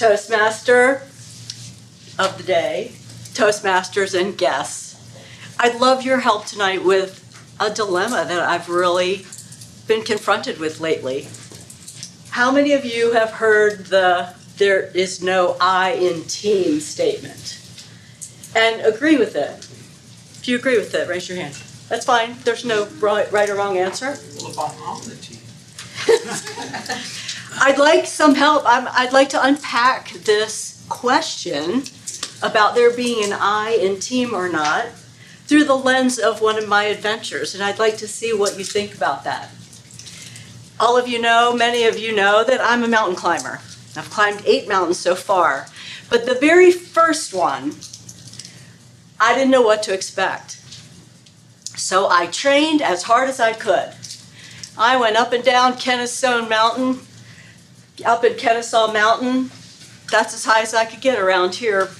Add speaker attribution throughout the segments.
Speaker 1: Toastmaster of the day, Toastmasters and guests. I'd love your help tonight with a dilemma that I've really been confronted with lately. How many of you have heard the "there is no I in team" statement and agree with it? If you agree with it, raise your hand. That's fine. There's no right or wrong answer.
Speaker 2: Well, if I'm on the team.
Speaker 1: I'd like some help. I'd like to unpack this question about there being an I in team or not through the lens of one of my adventures, and I'd like to see what you think about that. All of you know, many of you know, that I'm a mountain climber. I've climbed 8 mountains so far, but the very first one, I didn't know what to expect. So I trained as hard as I could. I went up and down Kennesaw Mountain, up in Kennesaw Mountain. That's as high as I could get around here,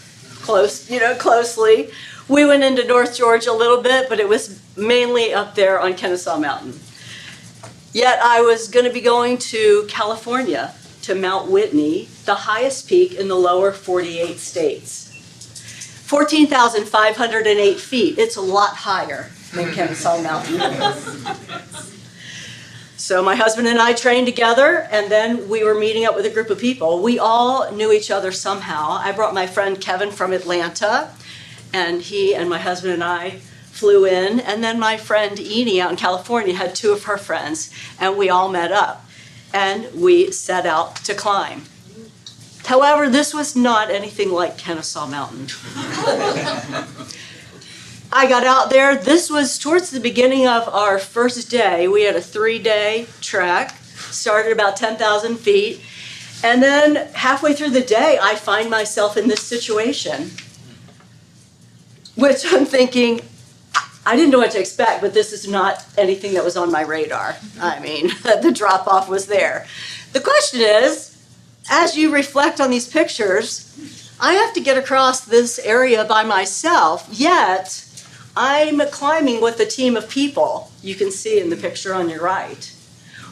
Speaker 1: closely. We went into North Georgia a little bit, but it was mainly up there on Kennesaw Mountain. Yet I was going to be going to California, to Mount Whitney, the highest peak in the lower 48 states. 14,508 feet. It's a lot higher than Kennesaw Mountain. So my husband and I trained together, and then we were meeting up with a group of people. We all knew each other somehow. I brought my friend Kevin from Atlanta, and he and my husband and I flew in. And then my friend Edie out in California had 2 of her friends, and we all met up, and we set out to climb. However, this was not anything like Kennesaw Mountain. I got out there. This was towards the beginning of our first day. We had a 3-day trek, started about 10,000 feet. And then halfway through the day, I find myself in this situation, which I'm thinking, I didn't know what to expect, but this is not anything that was on my radar. I mean, the drop-off was there. The question is, as you reflect on these pictures, I have to get across this area by myself, yet I'm climbing with a team of people. You can see in the picture on your right.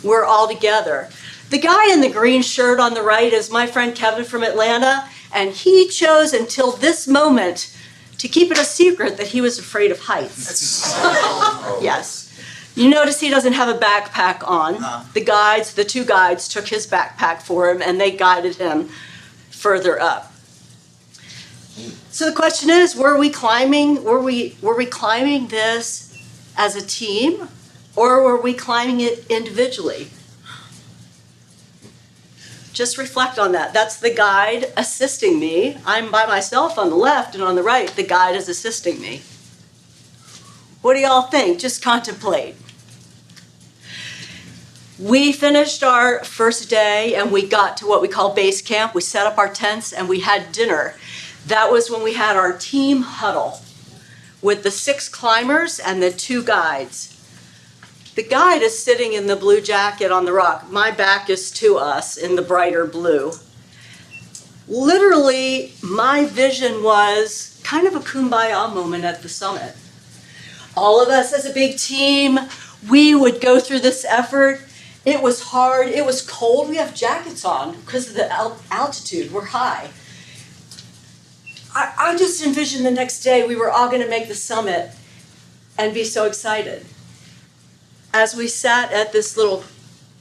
Speaker 1: We're all together. The guy in the green shirt on the right is my friend Kevin from Atlanta, and he chose until this moment to keep it a secret that he was afraid of heights. Yes. You notice he doesn't have a backpack on. The 2 guides took his backpack for him, and they guided him further up. So the question is, were we climbing this as a team, or were we climbing it individually? Just reflect on that. That's the guide assisting me. I'm by myself on the left, and on the right, the guide is assisting me. What do y'all think? Just contemplate. We finished our first day, and we got to what we call base camp. We set up our tents, and we had dinner. That was when we had our team huddle with the 6 climbers and the 2 guides. The guide is sitting in the blue jacket on the rock. My back is to us in the brighter blue. Literally, my vision was kind of a kumbaya moment at the summit. All of us as a big team, we would go through this effort. It was hard, it was cold. We have jackets on because of the altitude, we're high. I just envisioned the next day we were all going to make the summit and be so excited. As we sat at this little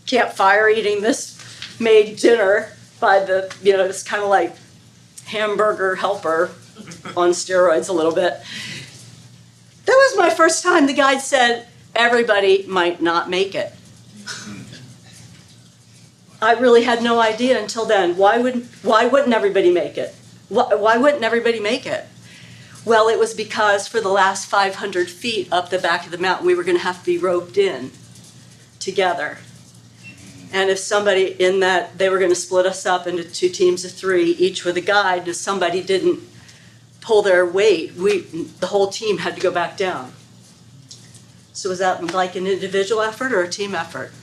Speaker 1: campfire eating this made dinner by the, this kind of like hamburger helper on steroids a little bit. That was my first time the guide said, everybody might not make it. I really had no idea until then. Why wouldn't everybody make it? Why wouldn't everybody make it? Well, it was because for the last 500 feet up the back of the mountain, we were going to have to be roped in together. And if somebody in that, they were going to split us up into 2 teams of 3, each with a guide. If somebody didn't pull their weight, the whole team had to go back down. So was that like an individual effort or a team effort?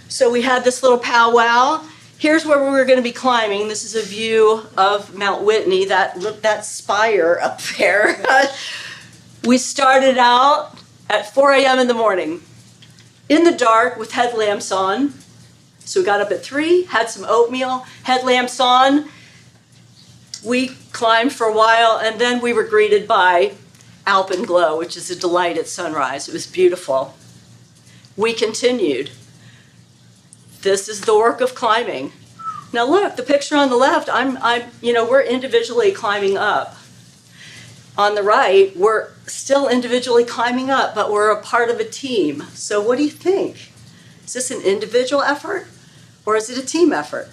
Speaker 1: So we had this little powwow. Here's where we were going to be climbing. This is a view of Mount Whitney, that spire up there. We started out at 4 a.m. in the morning, in the dark with headlamps on, So we got up at 3, had some oatmeal, headlamps on. We climbed for a while, and then we were greeted by alpenglow, which is a delight at sunrise. It was beautiful. We continued. This is the work of climbing. Now look, the picture on the left, we're individually climbing up. On the right, we're still individually climbing up, but we're a part of a team. So what do you think? Is this an individual effort, or is it a team effort?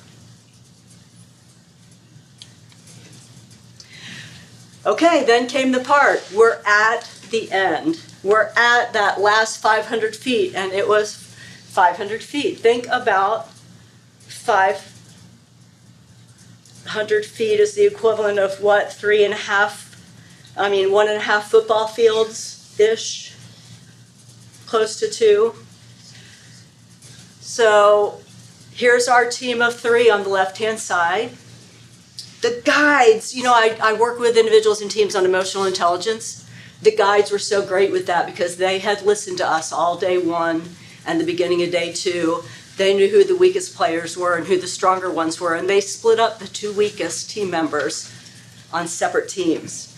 Speaker 1: Okay, then came the part. We're at the end. We're at that last 500 feet, and it was 500 feet. Think about 500 feet is the equivalent of what, 1.5 football fields-ish, close to 2. So here's our team of 3 on the left-hand side. The guides, I work with individuals and teams on emotional intelligence. The guides were so great with that because they had listened to us all day 1 and the beginning of day 2. They knew who the weakest players were and who the stronger ones were, and they split up the 2 weakest team members on separate teams.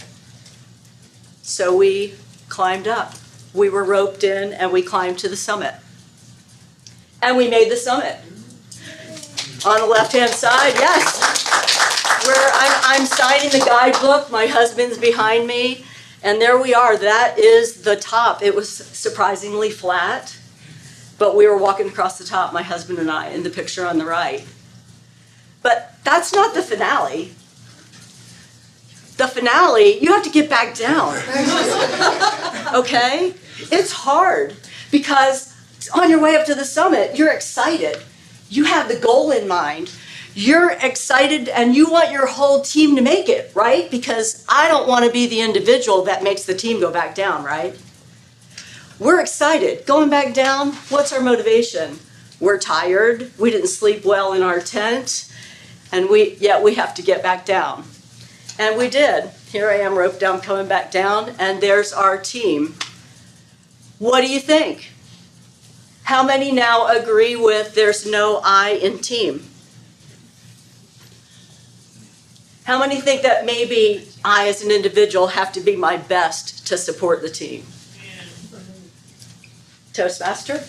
Speaker 1: So we climbed up. We were roped in and we climbed to the summit. And we made the summit. On the left-hand side, yes. I'm signing the guidebook. My husband's behind me. And there we are. That is the top. It was surprisingly flat. But we were walking across the top, my husband and I, in the picture on the right. But that's not the finale. The finale, you have to get back down. Okay? It's hard because on your way up to the summit, you're excited. You have the goal in mind. You're excited and you want your whole team to make it, right? Because I don't want to be the individual that makes the team go back down, right? We're excited. Going back down, what's our motivation? We're tired. We didn't sleep well in our tent. And yet we have to get back down. And we did. Here I am roped down, coming back down, and there's our team. What do you think? How many now agree with there's no I in team? How many think that maybe I as an individual have to be my best to support the team? Toastmaster?